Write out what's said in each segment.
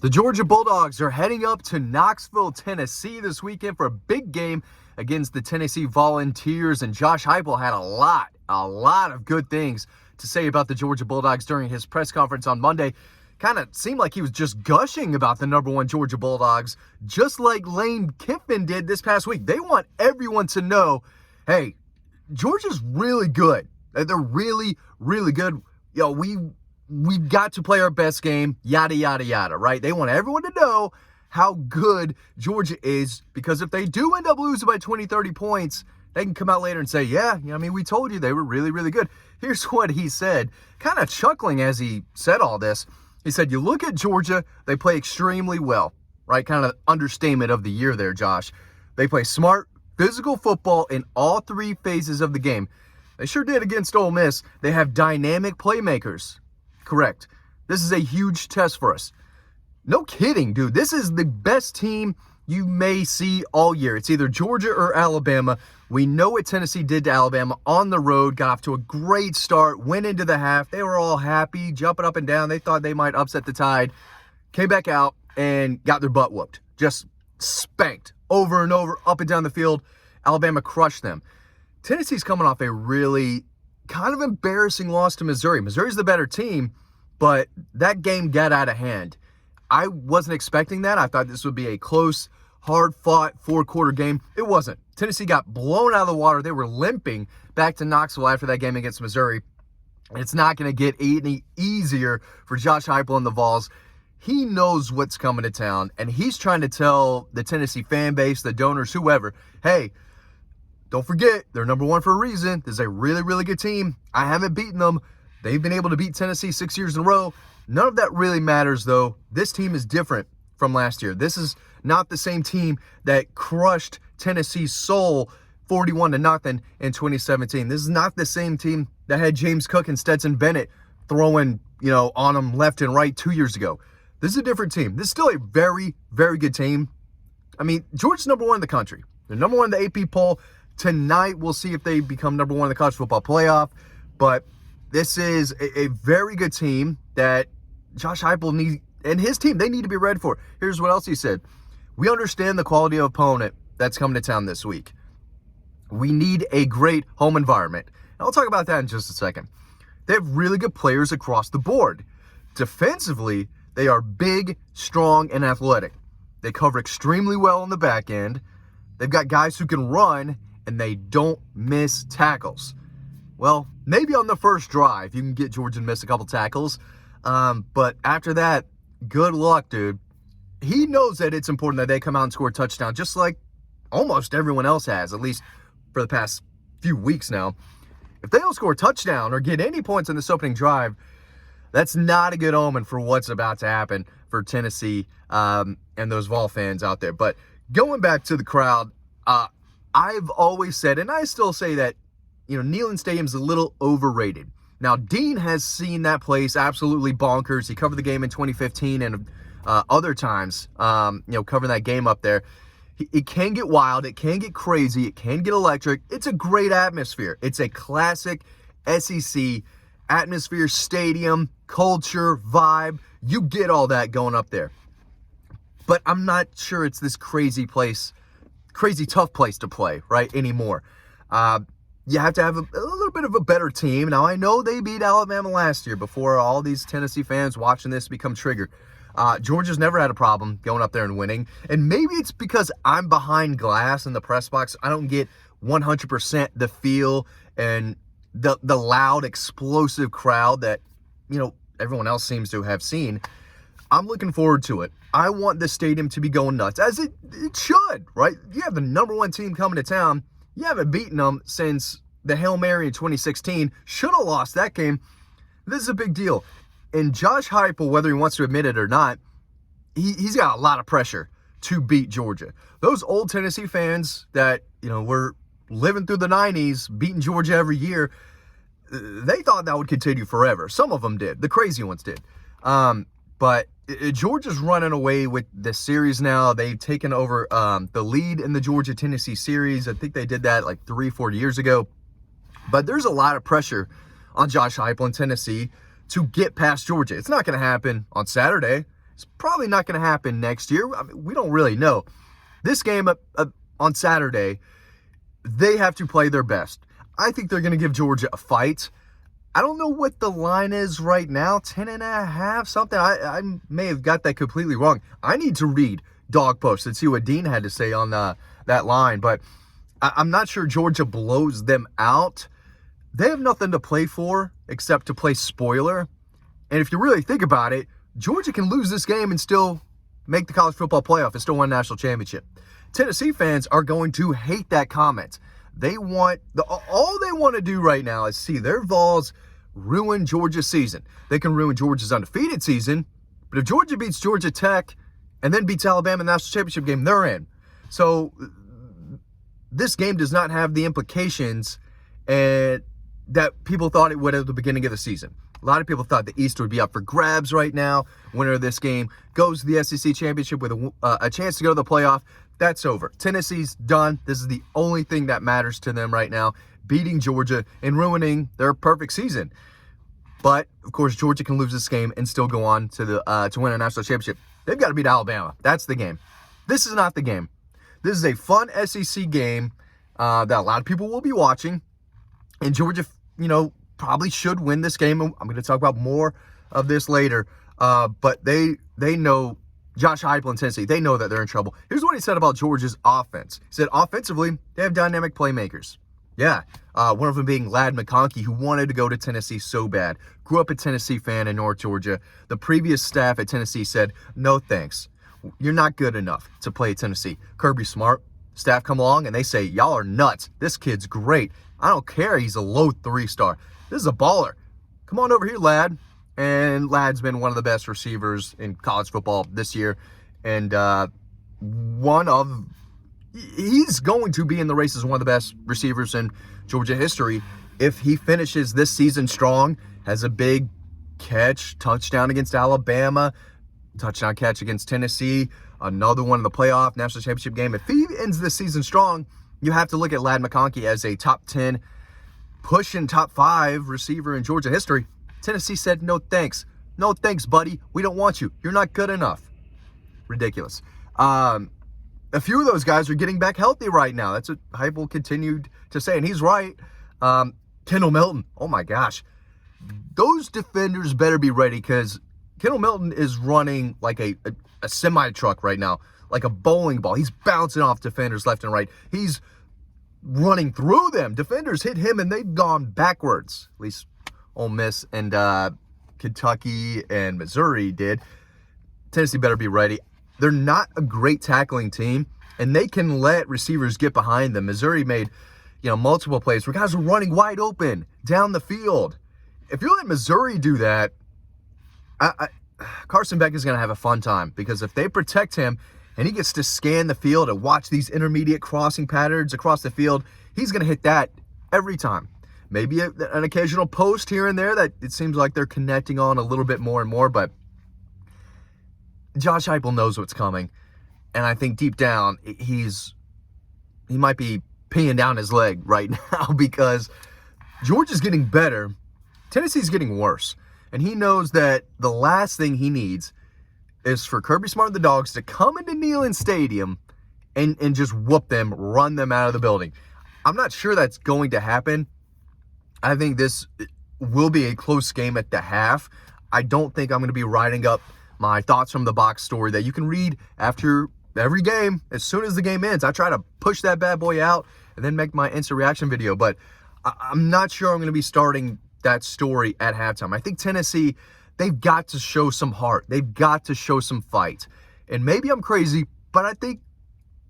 The Georgia Bulldogs are heading up to Knoxville, Tennessee this weekend for a big game against the Tennessee Volunteers. And Josh Heupel had a lot of good things to say about the Georgia Bulldogs during his press conference on Monday. Kind of seemed like he was just gushing about the number one Georgia Bulldogs, just like Lane Kiffin did this past week. They want everyone to know, hey, Georgia's really good. They're really, really good. We've got to play our best game, yada, yada, yada, right? They want everyone to know how good Georgia is, because if they do end up losing by 20, 30 points, they can come out later and say, we told you they were really, really good. Here's what he said, kind of chuckling as he said all this. He said, you look at Georgia, they play extremely well, right? Kind of understatement of the year there, Josh. They play smart, physical football in all three phases of the game. They sure did against Ole Miss. They have dynamic playmakers. Correct. This is a huge test for us. No kidding, dude. This is the best team you may see all year. It's either Georgia or Alabama. We know what Tennessee did to Alabama on the road, got off to a great start, went into the half. They were all happy, jumping up and down. They thought they might upset the Tide. Came back out and got their butt whooped. Just spanked over and over, up and down the field. Alabama crushed them. Tennessee's coming off a really kind of embarrassing loss to Missouri. Missouri's the better team, but that game got out of hand. I wasn't expecting that. I thought this would be a close, hard-fought four-quarter game. It wasn't. Tennessee got blown out of the water. They were limping back to Knoxville after that game against Missouri. It's not going to get any easier for Josh Heupel and the Vols. He knows what's coming to town, and he's trying to tell the Tennessee fan base, the donors, whoever, hey, don't forget, they're number one for a reason. This is a really, really good team. I haven't beaten them. They've been able to beat Tennessee 6 years in a row. None of that really matters, though. This team is different from last year. This is not the same team that crushed Tennessee's soul 41-0 in 2017. This is not the same team that had James Cook and Stetson Bennett throwing, on them left and right 2 years ago. This is a different team. This is still a very, very good team. I mean, Georgia's number one in the country. They're number one in the AP poll. Tonight, we'll see if they become number one in the college football playoff. But this is a very good team that Josh Heupel and his team, they need to be ready for. Here's what else he said. We understand the quality of opponent that's coming to town this week. We need a great home environment. And I'll talk about that in just a second. They have really good players across the board. Defensively, they are big, strong, and athletic. They cover extremely well on the back end. They've got guys who can run, and they don't miss tackles. Well, maybe on the first drive, you can get Georgia to miss a couple tackles. But after that, good luck, dude. He knows that it's important that they come out and score a touchdown, just like almost everyone else has, at least for the past few weeks now. If they don't score a touchdown or get any points in this opening drive, that's not a good omen for what's about to happen for Tennessee and those Vol fans out there. But going back to the crowd, I've always said, and I still say that, Neyland Stadium's a little overrated. Now, Dean has seen that place absolutely bonkers. He covered the game in 2015 and other times, covering that game up there. It can get wild. It can get crazy. It can get electric. It's a great atmosphere. It's a classic SEC atmosphere, stadium, culture, vibe. You get all that going up there. But I'm not sure it's this crazy tough place to play, right, anymore. You have to have a little bit of a better team. Now, I know they beat Alabama last year before all these Tennessee fans watching this become triggered. Georgia's never had a problem going up there and winning. And maybe it's because I'm behind glass in the press box. I don't get 100% the feel and the loud, explosive crowd that, everyone else seems to have seen. I'm looking forward to it. I want the stadium to be going nuts, as it should, right? You have the number one team coming to town. You haven't beaten them since the Hail Mary in 2016. Should have lost that game. This is a big deal. And Josh Heupel, whether he wants to admit it or not, he's got a lot of pressure to beat Georgia. Those old Tennessee fans that, were living through the 90s, beating Georgia every year, they thought that would continue forever. Some of them did. The crazy ones did. But Georgia's running away with this series now. They've taken over the lead in the Georgia-Tennessee series. I think they did that like 3-4 years ago. But there's a lot of pressure on Josh Heupel in Tennessee to get past Georgia. It's not going to happen on Saturday. It's probably not going to happen next year. I mean, we don't really know. This game on Saturday, they have to play their best. I think they're going to give Georgia a fight. I don't know what the line is right now, 10.5, something. I may have got that completely wrong. I need to read Dawg Post and see what Dean had to say on that line, but I'm not sure Georgia blows them out. They have nothing to play for except to play spoiler. And if you really think about it, Georgia can lose this game and still make the college football playoff and still win a national championship. Tennessee fans are going to hate that comment. All they want to do right now is see their Vols ruin Georgia's season. They can ruin Georgia's undefeated season, but if Georgia beats Georgia Tech and then beats Alabama in the national championship game, they're in. So this game does not have the implications that people thought it would at the beginning of the season. A lot of people thought the East would be up for grabs right now. Winner of this game goes to the SEC championship with a chance to go to the playoff. That's over. Tennessee's done. This is the only thing that matters to them right now, beating Georgia and ruining their perfect season. But, of course, Georgia can lose this game and still go on to win a national championship. They've got to beat Alabama. That's the game. This is not the game. This is a fun SEC game that a lot of people will be watching. And Georgia, probably should win this game. I'm going to talk about more of this later. But they know Josh Heupel in Tennessee. They know that they're in trouble. Here's what he said about Georgia's offense. He said, offensively, they have dynamic playmakers. Yeah, one of them being Ladd McConkey, who wanted to go to Tennessee so bad. Grew up a Tennessee fan in North Georgia. The previous staff at Tennessee said, no thanks. You're not good enough to play at Tennessee. Kirby Smart, staff come along, and they say, y'all are nuts. This kid's great. I don't care he's a low 3-star. This is a baller. Come on over here, Ladd. And Ladd's been one of the best receivers in college football this year. And he's going to be in the race as one of the best receivers in Georgia history if he finishes this season strong, has a big catch, touchdown against Alabama, touchdown catch against Tennessee, another one in the playoff, national championship game. If he ends this season strong, you have to look at Ladd McConkey as a top 10, pushing top 5 receiver in Georgia history. Tennessee said, no thanks. No thanks, buddy. We don't want you. You're not good enough. Ridiculous. A few of those guys are getting back healthy right now. That's what Heupel continued to say, and he's right. Kendall Milton, oh my gosh. Those defenders better be ready because Kendall Milton is running like a semi-truck right now, like a bowling ball. He's bouncing off defenders left and right. He's running through them. Defenders hit him, and they've gone backwards. At least Ole Miss and Kentucky and Missouri did. Tennessee better be ready. They're not a great tackling team, and they can let receivers get behind them. Missouri made, multiple plays where guys are running wide open down the field. If you let Missouri do that, Carson Beck is going to have a fun time because if they protect him and he gets to scan the field and watch these intermediate crossing patterns across the field, he's going to hit that every time. Maybe an occasional post here and there that it seems like they're connecting on a little bit more and more, but Josh Heupel knows what's coming, and I think deep down he might be peeing down his leg right now because Georgia's getting better, Tennessee's getting worse, and he knows that the last thing he needs is for Kirby Smart and the Dawgs to come into Neyland Stadium and just whoop them, run them out of the building. I'm not sure that's going to happen. I think this will be a close game at the half. I don't think I'm going to be writing up my thoughts from the box story that you can read after every game. As soon as the game ends, I try to push that bad boy out and then make my instant reaction video. But I'm not sure I'm going to be starting that story at halftime. I think Tennessee, they've got to show some heart. They've got to show some fight. And maybe I'm crazy, but I think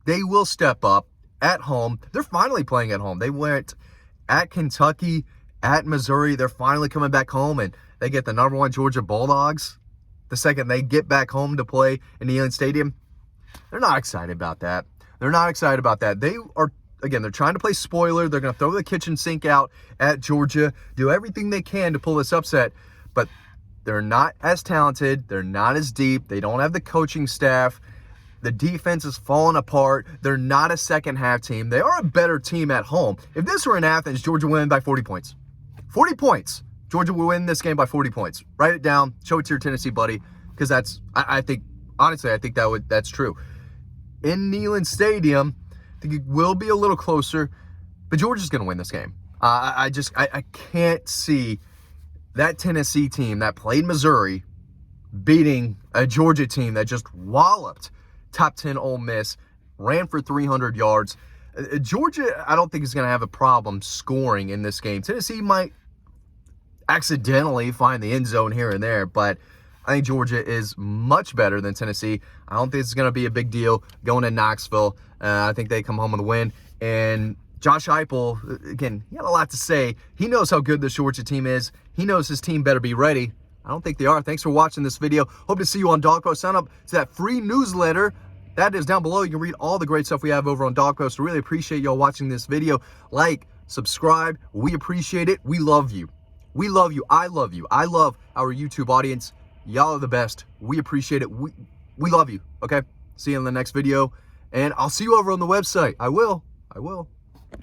they will step up at home. They're finally playing at home. They went at Kentucky, at Missouri. They're finally coming back home, and they get the number 1 Georgia Bulldogs. The second they get back home to play in Neyland Stadium, they're not excited about that. They're not excited about that. They are, again, they're trying to play spoiler. They're going to throw the kitchen sink out at Georgia, do everything they can to pull this upset, but they're not as talented. They're not as deep. They don't have the coaching staff. The defense is falling apart. They're not a second-half team. They are a better team at home. If this were in Athens, Georgia would win by 40 points. 40 points. Georgia will win this game by 40 points. Write it down. Show it to your Tennessee buddy because I think, honestly, I think that's true. In Neyland Stadium, I think it will be a little closer, but Georgia's going to win this game. I can't see that Tennessee team that played Missouri beating a Georgia team that just walloped top 10 Ole Miss, ran for 300 yards. Georgia, I don't think is going to have a problem scoring in this game. Tennessee might accidentally find the end zone here and there, but I think Georgia is much better than Tennessee. I don't think it's going to be a big deal going to Knoxville. I think they come home with a win. And Josh Heupel, again, he had a lot to say. He knows how good this Georgia team is. He knows his team better be ready. I don't think they are. Thanks for watching this video. Hope to see you on Dawg. Sign up to that free newsletter. That is down below. You can read all the great stuff we have over on Dawg. So really appreciate y'all watching this video. Like, subscribe. We appreciate it. We love you. We love you. I love you. I love our YouTube audience. Y'all are the best. We appreciate it. We love you. Okay? See you in the next video. And I'll see you over on the website. I will.